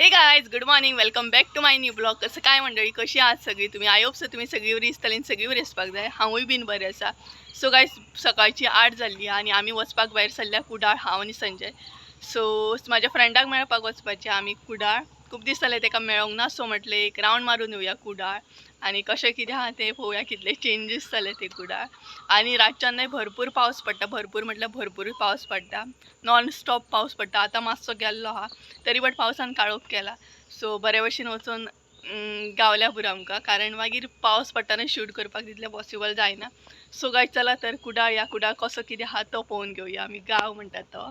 हे guys good morning welcome back to my new blog. कसं काय मंडळी, कशी आहात सगळी तुम्ही? आय होप सो तुम्ही सगळी बरी दिसताली, सगळी बरी असपाक जाय. हांवूय बीन बरें आसा. सो गाइज सकाळची 8 जाल्ली आणि आमी वचपाक भायर सरल्या कुडाळ, हांव आनी संजय. सो माझ्या फ्रेंडाक मेळपाक वचपाचें आमी कुडाळ. खूब दीस जाले तेका मेळोंक ना, सो म्हटलें एक रावंड मारून येवया कुडाळ आणि कशें कितें आहा तें पळोवया, कितले चेंजीस जाले ते कुडाळ. आणि रातच्यानय भरपूर पावस पडटा, भरपूर म्हटल्यार भरपूर पावस पडटा, नॉन स्टॉप पावस पडटा. आतां मातसो गेल्लो आहा तरी बट पावसान काळोख केला. सो बरे भशेन वचून गावल्या पुरो आमकां, कारण मागीर पावस पडटाना शूट करपाक तितलें पॉसिबल जायना. सो गायज चला तर कुडाळ या कुडाळ कसो कितें आहा तो पळोवन घेवया आमी, गांव म्हणटा तो.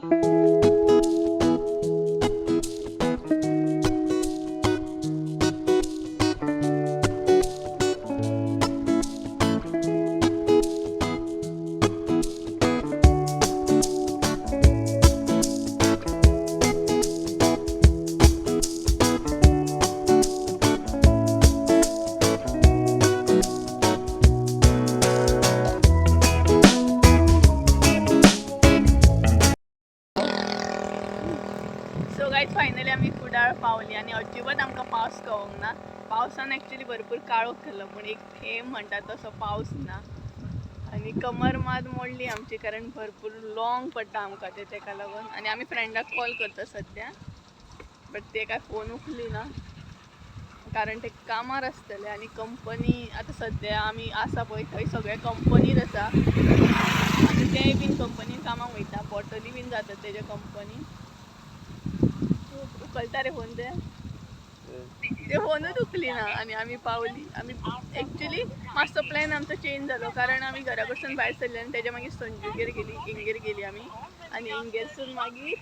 सो गायज फायनली आमी कुडाळ पावली आणि अजिबात आमकां पावस कळोंक ना. पावसान एक्चुअली भरपूर काळोख केलो, पूण एक थेंब म्हणटा तसो पावस ना. आणि कमर मात मोडली आमची, कारण भरपूर लॉंग पडटा आमकां ते, तेका लागून. आणि आमी फ्रेंडाक कॉल करता सद्या, बट ते काय फोन उखली ना, कारण ते कामार आसतले. आणि कंपनी आतां सद्या आमी आसा पळय थंय सगळे कंपनीत आसा. आतां तेय बीन कंपनीन कामाक वयता, बॉटली बीन जातात तेजे कंपनीन. उखलता रे फोन, ते फोनूच उखली ना आणि आमी पावली. आमी एक्चुअली मातसो प्लॅन आमचो चेंज जालो, कारण आमी घरा कडसून भायर सरली आनी तेज्या मागीर संजूगेर गेली, इंगेर गेली आमी. आनी इंगेरसून मागीर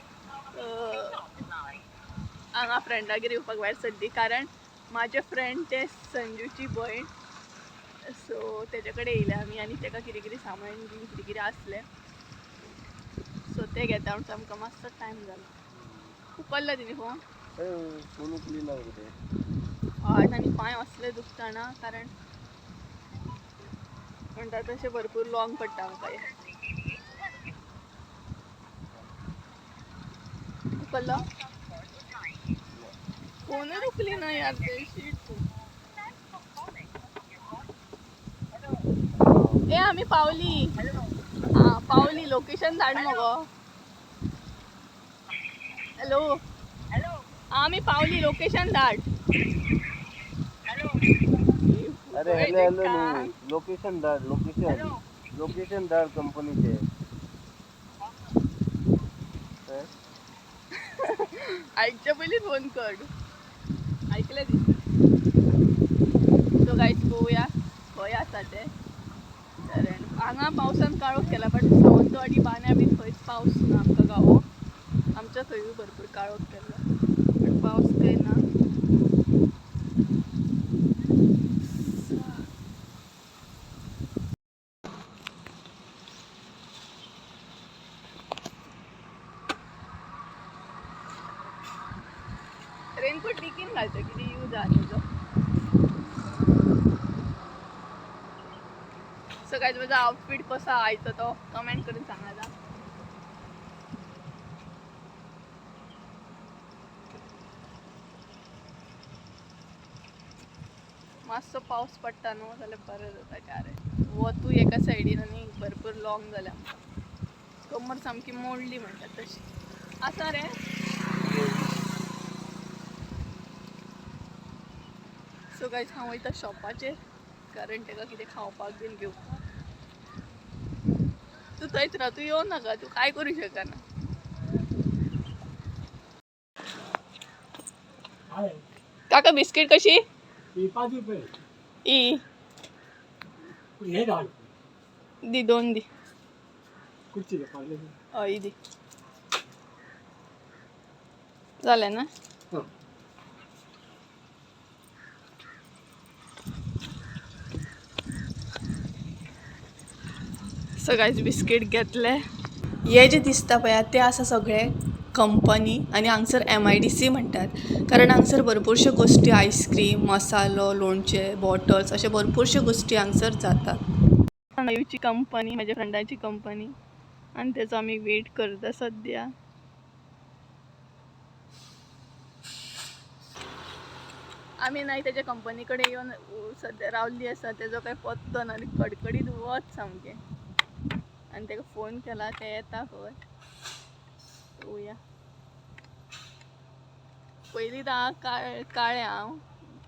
हांगा फ्रेंडागेर येवपाक भायर सरली, कारण म्हाजे फ्रेंड ते संजूची भयण. सो तेजे कडेन येयले आमी आनी तेका कितें कितें सामान बीन कितें कितें आसलें, सो ते घेता म्हणटा आमकां मातसो टायम जालो. उखल्ला तिणी फोन, फोन उखली ना हार्ट आनी पांय असले दुखता ना, कारण म्हणटा तशें भरपूर लॉंग पडटा आमकां हे. उखल्लो फोनूच उखली ना यार, ते शीट. ए आमी पावली, हां पावली. लोकेशन धाड मगो. हॅलो आमी पावली, लोकेशन धाड. अरे हॅलो हॅलो नाही, लोकेशन धाड, लोकेशन धाड कंपनीचे. ऐकच्या पयलीच फोन कर, ऐकले दिसता. सो गायज पळोवया खंय आसा ते, कारण हांगा पावसान काळोख केला, बट सावंतवाडी बान्या बीन खंयच पावस ना आमकां गावो. आमच्या थंयूय भरपूर काळोख केला, बट पावस काय ना. रेनकोट टिकीन घालता, किती यूज आहा तुझो. सो गायज माझा आउटफिट कसा आयचो तो कमेंट करून सांगा. मातसो पावस पडटा न्हू जाल्यार बरें जाता, कारण वतूय एका सायडीन आनी भरपूर लॉंग जालें आमकां. कमर सामकी मोडली म्हणटात तशी आसा रे. सो गायज हांव वयता शॉपाचेर, कारण तेका कितें खावपाक बीन घेवपाक. तूं थंयच राव, तूं येवं नाका, तूं कांय करूं शकना. काका बिस्कीट कशी? 5 रुपये. ई हे धाड. दी, 2 दी. कुठची रे पार्ले? हय दी. जालें ना. सो गायज बिस्कीट घेतले. हे जे दिसता पळय ते आसा सगळे कंपनी, आणि हांगसर MIDC म्हणटात, कारण हांगसर भरपूरश्यो गोश्टी, आयस्क्रीम, मसालो, लोणचे, बॉटल्स, अशे भरपूरश्यो गोश्टी हांगसर जातात. नवीची कंपनी, माझ्या फ्रेंडाची कंपनी, आणि तेचो आमी वेट करता सद्या. आम्ही नाही त्याच्या कंपनीकडे येऊन सध्या रावली असा त्याचा काही पत्तो ना कडकडीत वच सामके आणि त्याला फोन केला ते येता खबर येऊया पहिली तर काळे हांव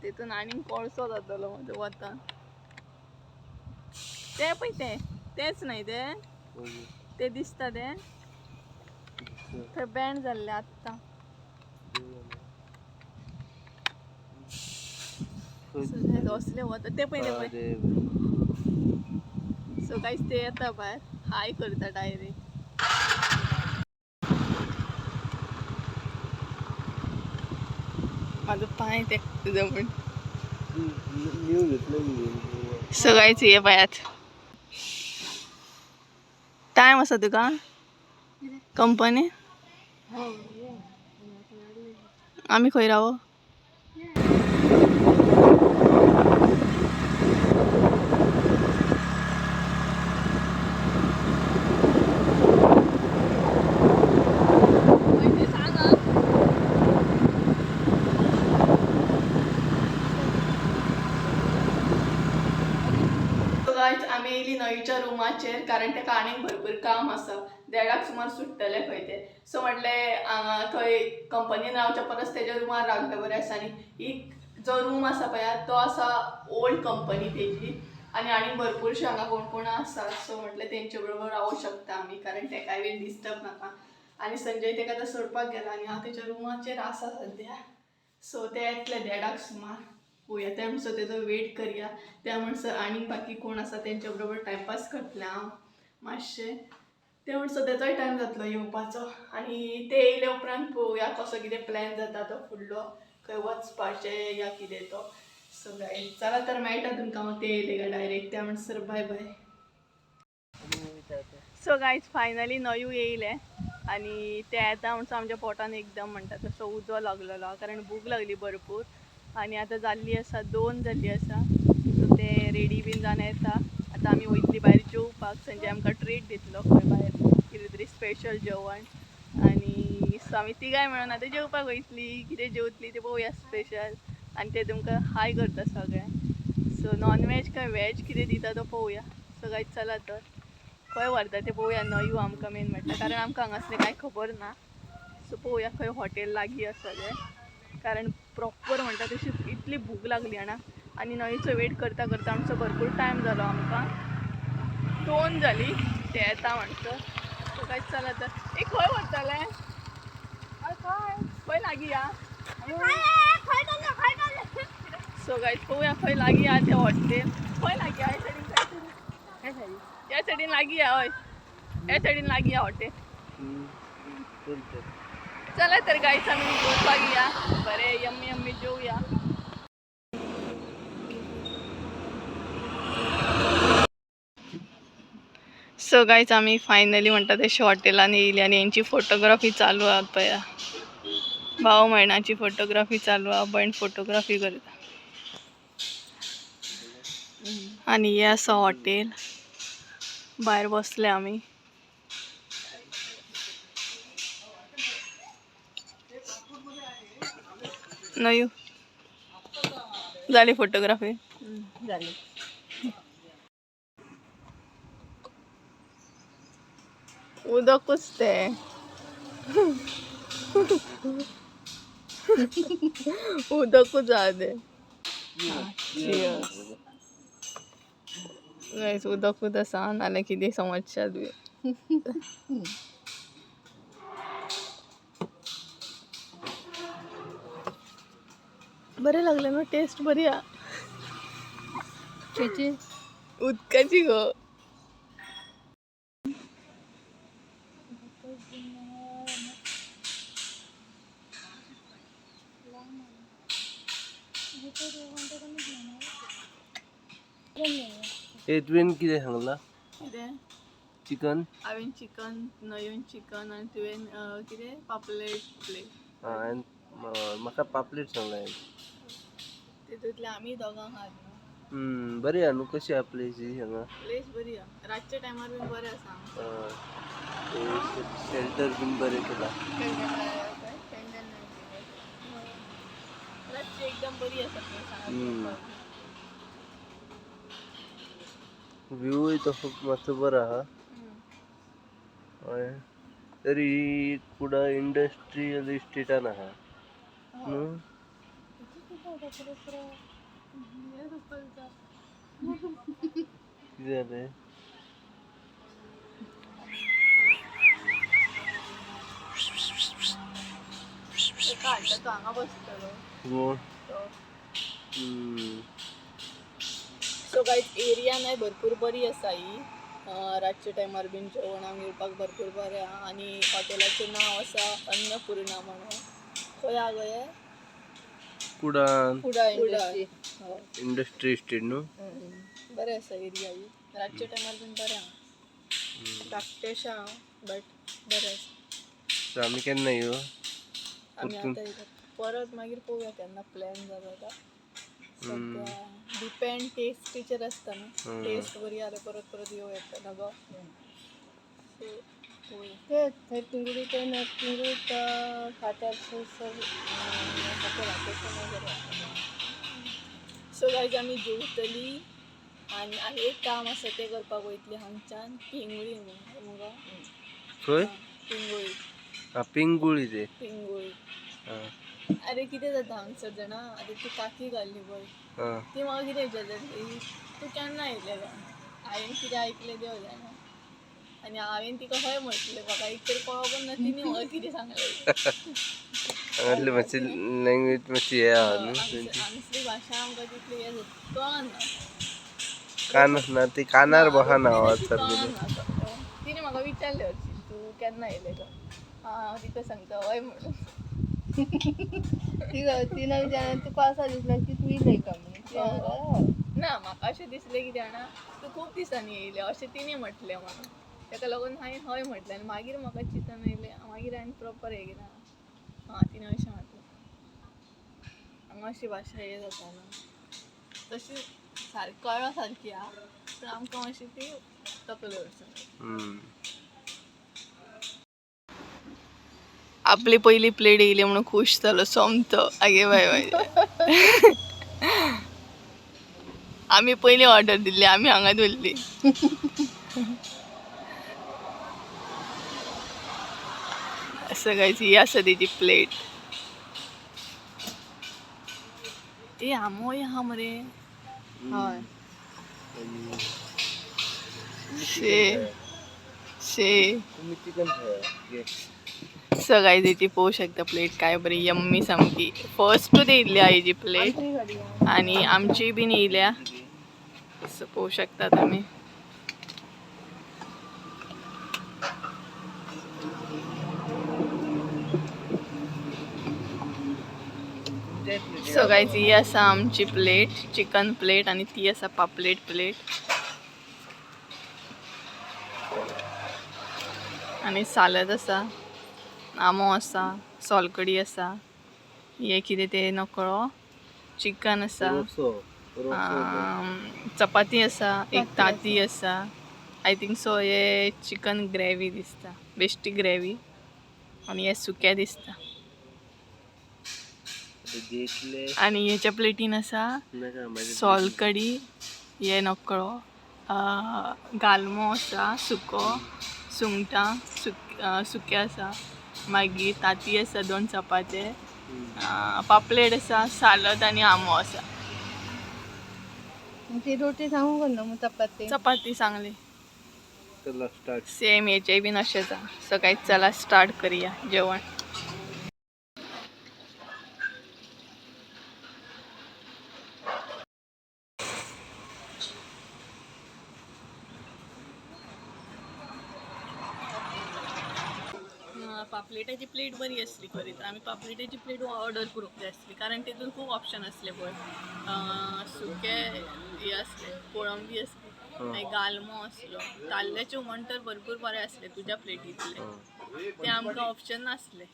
तिथून आणि कोळसो जातलो म्हणजे वता ते पळय तेच नाही ते दिसता ते थंय बँड जाल्ले आत्ता असले वता ते पळय सो काहीच ते येता भायर हाय करता डायरेक्ट माझं पाय ते तुझं पण सगळ्याच ये पायात टाइम असा तुका कंपनी आम्ही खंय रावो आम्ही येयली न्हंयच्या रुमाचेर कारण तेका आनीक भरपूर काम आसा 1:30 सुमार सुट्टले खंय ते सो म्हटलें थंय कंपनीन रावच्या परस तेज्या रुमार रावलें बरें आसा आनी एक जो रूम आसा पळय तो आसा ओल्ड कंपनी तेजी आनी भरपूरशे हांगा कोण कोण आसा सो म्हटलें तेंचे बरोबर रावूं शकता आमी कारण तेकाय बी डिस्टर्ब नाका आनी संजय तेका आतां सोडपाक गेला आनी हांव तेच्या रुमाचेर आसा सद्या सो ते येतले 1:30 सुमार पळोवया त्या म्हणसर तेजो वेट करया त्या म्हणसर आनी बाकी कोण आसा तेंच्या बरोबर टायमपास करतलें हांव मातशें ते म्हणसर तेजोय टायम जातलो येवपाचो आनी ते येयले उपरांत पळोवया कसो कितें प्लॅन जाता तो फुडलो खंय वचपाचें या कितें तो सो गायज चला तर मेळटा तुमकां हांव ते येयले काय डायरेक्ट त्या म्हणसर bye bye so guys finally न्हंयूय येयले आनी ते येता म्हणसर आमच्या पोटान एकदम म्हणटा तसो उजो लागलेलो कारण भूक लागली भरपूर आनी आतां जाल्ली आसा 2 जाल्ली आसा सो ते रेडी बीन जावन येता आतां आमी वयतली भायर जेवपाक संजय आमकां ट्रीट दितलो खंय भायर कितें तरी स्पेशल जेवण आनी सो आमी तिगाय मेळून आतां जेवपाक वयतली कितें जेवतली तें पळोवया स्पेशल आनी ते तुमकां हाय करता सगळें सो नॉन वेज काय वेज कितें दिता तो पळोवया सो गायज चला तर खंय व्हरता तें पळोवया न्हंयो आमकां मेन म्हटल्यार कारण आमकां हांगासलें कांय खबर ना सो पळोवया खंय हॉटेल लागीं आसा तें कारण प्रॉपर म्हणटा तशी इतली भूक लागली जाणा आनी न्हंयचो वेट करता करता आमचो भरपूर टायम जालो आमकां 2 जाली ते येता म्हणसर सो कांयच चला तर एक खंय व्हरतले खंय लागीं या सो गायज पळोवया खंय लागीं या तें हॉटेल खंय लागीं या ह्या सायडीन लागीं या हय ह्या सायडीन लागीं या हॉटेल चला तर गायज आमी जेवपाक या बरें यम्मी यम्मी जेवया सो गायज आमी फायनली म्हणटा तशी हॉटेलान येयली आनी हेंची फोटोग्राफी चालू आहा पळया भाव मयणाची फोटोग्राफी चालू आहा भयण फोटोग्राफी करता आनी हे आसा हॉटेल भायर बसले आमी नयू जाली फोटोग्राफी जाली उदकूच ते उदकूच आहा ते गायस उदकूच आसा नाल्यार कितें समजशात बी बरें लागले ना टेस्ट बरी आहा उदकाची गो तुवें कितें सांगला कितें चिकन हांवें चिकन न्हंयेन चिकन आनी तुवें कितें पापलेट प्लेट म्हाका पापलेट सांगला तितूंतले आमी दोगां खात बरी आहा न्हू कशी आहा प्लेस हांगा प्लेस बरी आहा रातच्या टायमार बीन बरें आसा शेल्टर बीन बरें केला एकदम बरी आसा व्ह्यू इथं खूप मस्त बरं हा होय. तरी कुडाळ इंडस्ट्रियल इस्टेट आहे ना हा न्हू? किती झालंय? हांगा बसतलो कोण? सो गायज एरिया नाही भरपूर बरी आसा ही रातच्या टायमार बीन जेवणाक येवपाक भरपूर बरें आहा आणि हॉटेलाचें नांव आसा अन्नपूर्णा म्हणून खंय हा गो हें? कुडाळ कुडाळ इंडस्ट्री इस्टेट न्हू? बरें आसा एरिया ही रातच्या टायमार बीन बरें आहा धाकटेशें आहा बट बरें आसा आम्ही केन्ना येऊ? आमी आतां येतात परत मागीर पळोवया केन्ना प्लॅन जाता तो सद्या डिपेंड टेस्टीचेर आसता न्हू टेस्ट बरी जाल्यार परत परत येवं येता ना गो तेच थंय तिंगडी ते तिंगूट फातर सो गायज आमी जेवतली आनी एक काम आसा तें करपाक वयतली हांगच्यान पिंगुळी म्हणून मुगो खंय? पिंगुळी पिंगुळी ते पिंगुळी अरे कितें जाता हांगसर जाणा आतां ती काकी घाल्ली पळय ती म्हाका कितें विचारता तूं केन्ना येयलें काय हांवें कितें आयकलें देव जाणा आनी हांवें तिका हय म्हटलें म्हाका एक तर कळोकूच ना तिणी म्हाका कितें सांगलें मातशी लँग्वेज मातशी हे आहा न्हू हांगसरी भाशा आमकां तितली हे कळना कानच ना ती कानार बहाना तिने म्हाका विचारलें हरशीं तूं केन्ना येयलें तो हांव तिका सांगता हय म्हणून तिनं विचारलें तुका असं दिसलें की तूं येयलें का म्हणून ना म्हाका अशें दिसलें कितें जाणा तूं खूब दिसांनी येयलें अशें तिणें म्हटलें म्हणून ताका लागून हांवें हय म्हटलें आनी मागीर म्हाका चिंतून येयलें मागीर हांवें प्रॉपर हें केलें तिणें अशें म्हटलें हांगा अशी भाशा हे जाता न्हू तशी सारकी कळ्ळो सारकी आहा पूण आमकां मातशी ती तकली वचून आपली पहिली प्लेट येयली म्हणून खुश जालो सोमतो आगे बाय बाय आमी पयली ऑर्डर दिल्ली आमी हांगा दवरली असं गायज ही आसा तेजी प्लेट ए आमोय आहा मरे हय शे शे सगळी तेची पळोवं शकता प्लेट काय बरी यम्मी सामकी फर्स्ट येयल्ली हेजी प्लेट आणि आमची बीन येयल्या असं पळोवं शकता तुमी सो गायज ही आसा आमची प्लेट चिकन प्लेट आणि ती आसा पापलेट प्लेट आणि सालद आसा आमो आसा सोलकडी आसा हे कितें ते नकळो चिकन आसा चपाती आसा एक ताती आसा आय थिंक सो हे चिकन ग्रेवी दिसता बेश्टी ग्रेवी आणि हे सुकें दिसता आणि हेच्या प्लेटीन आसा सोलकडी हे नकळो गालमो आसा सुको सुंगटां सुकें आसा मागीर ताती आसा 2 चपाते पापलेट आसा सालद आनी आमो आसा ती रोटी सांगू करना मग चपाती सांगली सेम हेचे बीन अशेंच आहा सकाळी चला स्टार्ट करूया जेवण पापलेटाची प्लेट बरी असली खरी तर आम्ही पापलेटाची प्लेट ऑर्डर करूंक जाय आसली कारण तितून खूब ऑप्शन असले पळय सुके हे असले कोळंबी असली मागीर गालमो असलो ताल्ल्याचे हुमण तर भरपूर बरे असले तुज्या प्लेटींतले ते आमकां ऑप्शन नासले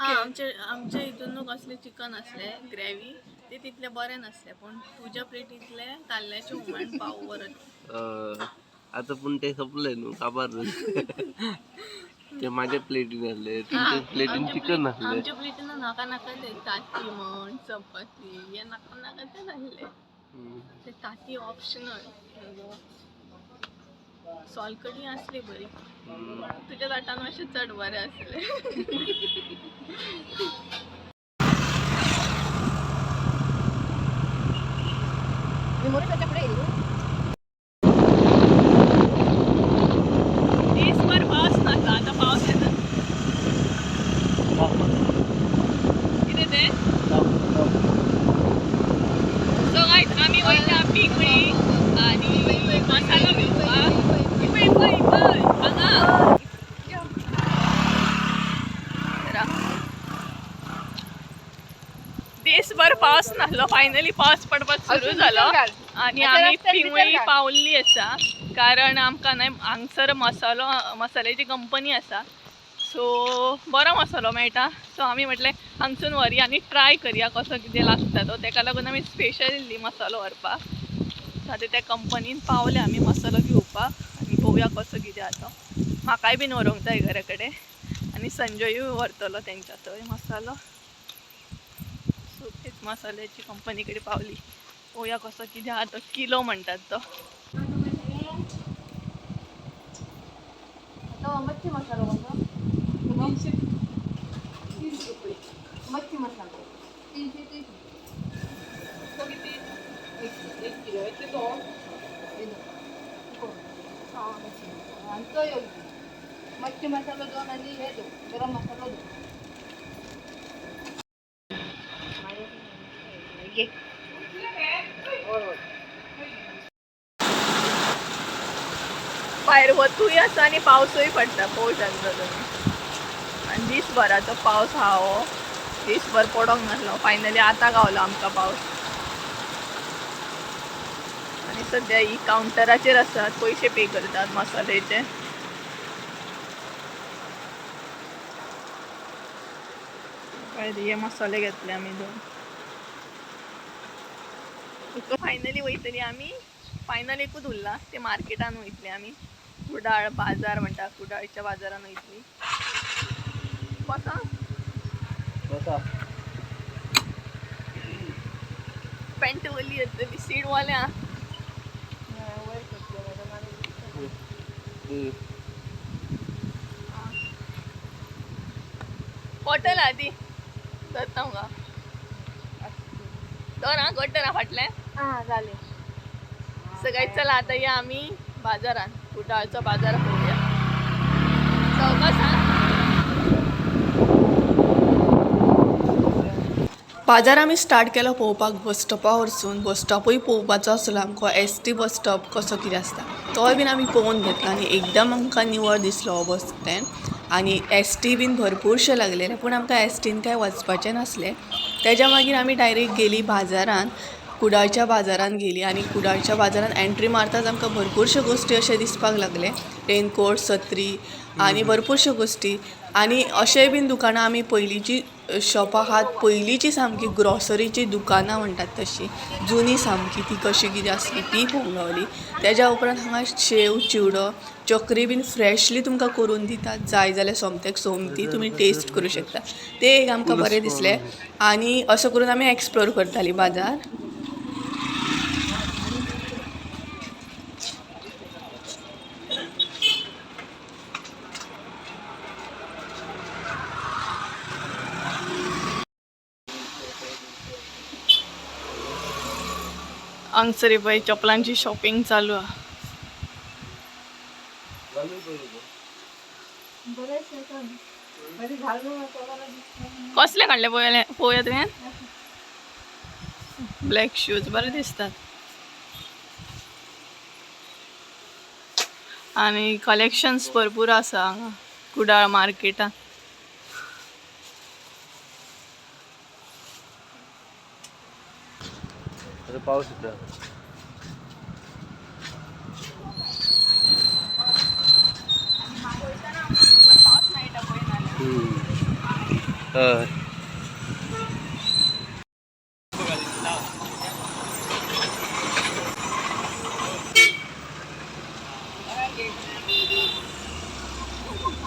आमच्या हितून न्हू कसले चिकन असले ग्रेवी ते तितले बरे नासले पण तुज्या प्लेटींतले ताल्ल्याचे हुमण पाव बरें आता पण ते संपलंय न्हू काबार ते माझ्या प्लेटीन आणले, तुमच्या प्लेटीन चिकन आणले. आमच्या प्लेटीनं नाका नाका ते ताती म्हण चपाती या नाका नाका ते आणले. ते ताती ऑप्शनल. सॉलकडी असली बरी. तुझ्या ताटान असे चढ बरे असले. दिसभर पाऊस नसला, आता पाऊस येतात. किती ते सो गाईज आम्ही वयता पिंगळी आणि मसाला घेऊया. दिसभर पाऊस नासलो, फायनली पाऊस पडपाक सुरू झालो आणि आम्ही पिंगळी पावल्ली असा कारण आमकां नाही हांगसर मसाल्याची कंपनी असा. सो बरो मसालो मेळटा. सो आमी म्हटलें हांगसून व्हरया आनी ट्राय करया कसो कितें लागता तो. तेका लागून आमी स्पेशल इल्ली मसालो व्हरपाक. सो आतां त्या कंपनीन पावले आमी मसालो घेवपाक आनी पळोवया कसो कितें आसा. म्हाकाय बीन व्हरोंक जाय घरा कडेन आनी संजयूय व्हरतलो तेंच्या थंय मसालो. सो तेच मसाल्याची कंपनी कडेन पावली. पळोवया कसो कितें आहा तो. किलो म्हणटात तो. मच्छी मसालो कसो? 330 रुपये. मच्छी मसाला 330. तो किती? 1 किलो. याचे 2. आणि तो योग्य. मच्छी मसाला 2 आणि हे 2. गरम मसाला 2. भायर वतूय आसा आनी पावसूय पडटा. पळोवं शकता तुमी. आनी दिसभराचो पावस हा हो. दिसभर पडोंक नासलो. फायनली आतां गावलो आमकां पावस. आनी सद्या ही कावंटराचेर आसात, पयशे पे करतात मसाल्याचे. हे मसाले घेतले आमी 2. फायनली वयतली आमी. फायनल एकूच उरला ते मार्केटान वयतली आमी. कुडाळ बाजार म्हणटा, कुडाळच्या बाजारान वयतली. बसा पॅन्ट वली येतली सीड वाल्या. बॉटल आधी जाता का 2 घट्ट ना फाटले झाले. सगळ्यात चला आता या आम्ही बाजारात. कुडाळचा बाजार पळोवया. बाजार आमी स्टार्ट केलो पळोवपाक बस स्टॉपा वरसून. बस स्टॉपूय पळोवपाचो आसलो आमकां. ST बस स्टॉप कसो कितें आसता तोय बीन आमी पळोवन घेतलो आनी एकदम आमकां निवळ दिसलो हो बस स्टँड. आनी ST बीन भरपूरशे लागलेले पूण आमकां STन कांय वचपाचें नासलें. तेज्या मागीर आमी डायरेक्ट गेली बाजारान. कुडाळच्या बाजारान गेली आनी कुडाळच्या बाजारान एंट्री मारताच आमकां भरपूरश्यो गोश्टी अशें दिसपाक लागले. रेनकोट, सत्री आनी भरपूरश्यो गोश्टी. आनी अशेंय बीन दुकानां आमी पयलींची शॉपां आहात पयलींची सामकी ग्रॉसरीची दुकानां म्हणटात तशी जुनी सामकी ती कशी कितें आसली ती पळोवंक गावली. तेज्या उपरांत हांगा शेव, चिवडो, चकरी बीन फ्रेशली तुमकां करून दितात. जाय जाल्यार सोमत्याक सोमती तुमी टेस्ट करूं शकता. ते एक आमकां बरें दिसलें. आनी असो करून आमी एक्सप्लोर करताली बाजार. हांगसर पळय चपलांची शॉपिंग चालू आहा. कसले काडले पळोवया तुवें? ब्लॅक शूज बरे दिसतात. आणि कलेक्शन्स भरपूर आसा हांगा कुडाळ मार्केटान. पाऊस येता.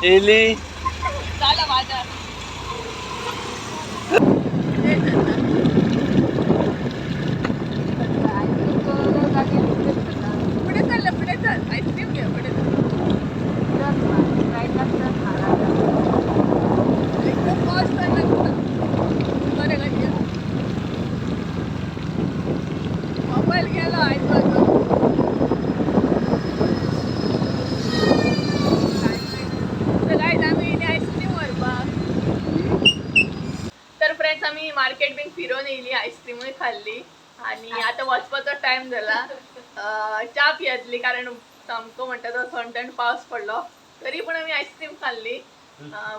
एली झाला बाजार. पुढे चाललं पुढे चाल आईस्क्रीम घे पुढे एकदम पाऊस पडला बरं का मोबाईल गेला ऐकवायचा आम्ही आईस्क्रीम वर बा. तर फ्रेंड्स आम्ही मार्केट बिन फिरून येयली आईस्क्रीम खाल्ली आणि आता वचपाचो टाइम झाला. चा पियातली कारण सामको म्हणटा तो थंड पावस पडलो तरी पण आम्ही आईस्क्रीम खाल्ली.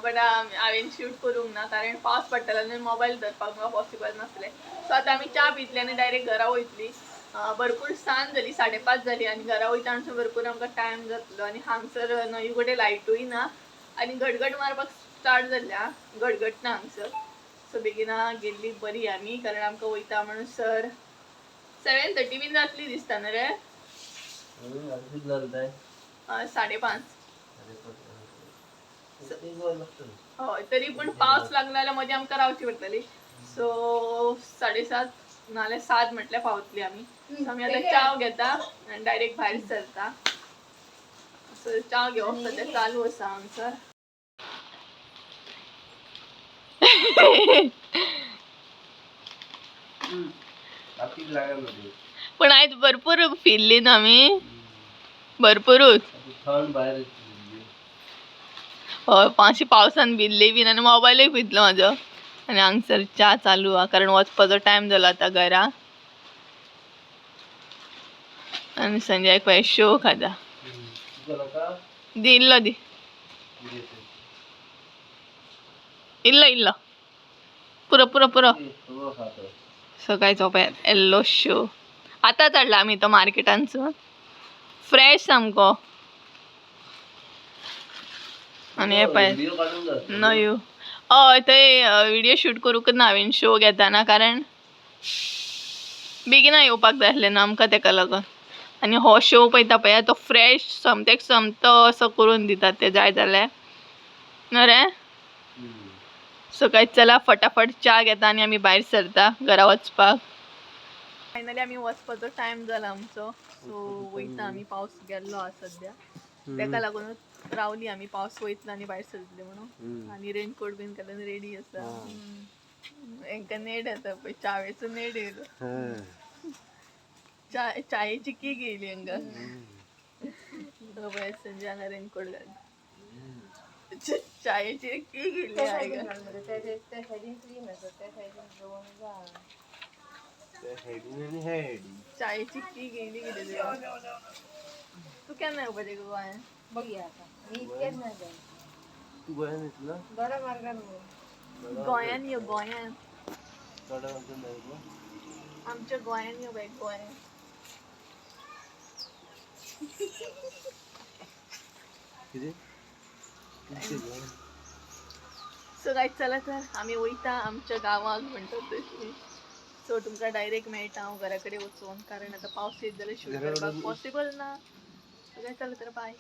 बट हांवें शूट करूंक ना कारण पावस पडटालो आनी मोबायल धरपाक म्हाका पॉसिबल नासलें. सो आतां आमी चा पितली आनी डायरेक्ट घरा वयतली. भरपूर सांज जाली 5:30 जाली आनी घरा वयता म्हणसर भरपूर आमकां टायम जातलो आनी हांगसर न्हंये कडेन लायटूय ना आनी गडगड मारपाक स्टार्ट जाल्या गडगड ना हांगसर. सो बेगिना गेल्ली बरी आमी कारण आमकां वयता म्हणसर 7:30 बीन जातली दिसता न्हू रे. 5:30. हय तरी पण पावस लागला जाल्यार मदीं आमकां रावची पडटली. सो 7:30 नाल्यार 7 म्हटल्यार पावतली आमी. सो आमी आतां चाव घेता आनी डायरेक्ट भायर सरता. सो चाव घेवप सद्या चालू आसा हांगसर. पण आयज भरपूर फिरली ना आमी भरपूरूच. हय मातशी पावसान भिजली बीन आनी मोबायलूय भिजलो म्हाजो आनी हांगसर चा चालू आहा कारण वचपाचो टायम जालो आतां घरा आनी संजयाक पळय शो खाता. दी इल्लो दी इल्लो इल्लो पुरो पुरो पुरो. सकाळचो पळय येल्लो शो आतां चडला आमी तो मार्केटांसून फ्रेश सामको. आनी हे पळय न्हंयो हय थंय विडियो शूट करूंक ना हांवें शो घेताना कारण बेगिना येवपाक जाय आसलें न्हू आमकां तेका लागून. आनी हो शो पळयता पळय तो फ्रेश समथेक समतो असो करून दितात ते जाय जाल्यार न्हू रे. सकाळी चला फटाफट चा घेता आनी आमी भायर सरता घरा वचपाक. फायनली आमी वचपाचो टायम जाला आमचो. सो वयता आमी पावस गेल्लो आसा सद्या तेका लागूनच रावली आमी पावस वयतलो आनी भायर सरतली म्हणून आनी रेनकोट बीन घालून रेडी आसा. हांकां नेट येता पळय चावेचो नेट येयलो. चायेची की घेयली हांकां पळय संजय हांगा रेनकोट घाल चायेची की घेयली हांगा. चायेची की घेयली कितें तू केन्ना येवपाचें गोंयान. बघया गोंयान यो गोंयान आमच्या गोंयान यो बाय गोंयान. सो गायज चला तर आमी वयता आमच्या गांवाक म्हणटात तशी. सो तुमकां डायरेक्ट मेळटा हांव घरा कडेन वचून कारण आतां पावस येत जाल्यार शूट करपाक पॉसिबल ना. सो गायज चला तर बाय.